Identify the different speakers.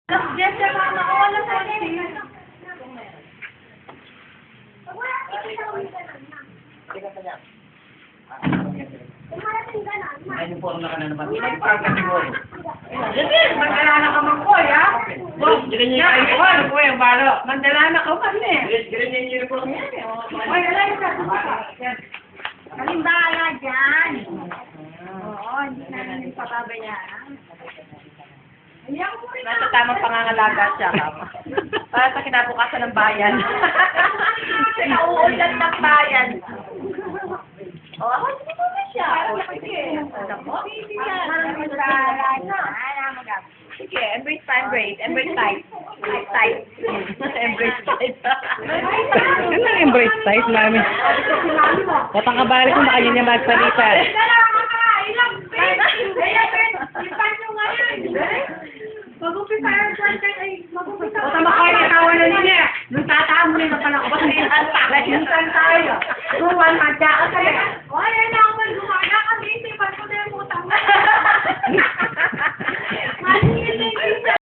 Speaker 1: Diyan siya mama ko, wala sa akin.
Speaker 2: Ay, yung form na ka na naman. Pinagpagkati mo.
Speaker 1: Sige, mandalana ka man ko, ya?
Speaker 2: Ganyan yung uniform.
Speaker 1: Ano po yung balo? Mandalana ka man eh.
Speaker 2: Ganyan yung uniform yan.
Speaker 1: Ay, alay ka. Kalimbala dyan. Oo, hindi namin papabayaan.
Speaker 3: Nasa tamang pangangalaga siya, kama. Para sa kinabukasan ng bayan. Sa nauulan ng bayan. O, ako, hindi ko na siya. O, sige. Alam mo? Sige, embrace time, embrace. Embrace tight. Embrace tight. Embrace tight.
Speaker 4: Ano ang embrace tight, mami? Patangkabali ko na kayo niya magsalita.
Speaker 1: Mag-upisa yung content ay mag-upisa.
Speaker 3: O, tama kayo, natawan na ninyo. Nung tataan mo na pala ako. Basta yung tayo.
Speaker 1: Tuwan, madya ka talaga. O, ayan na ako mag-upisa.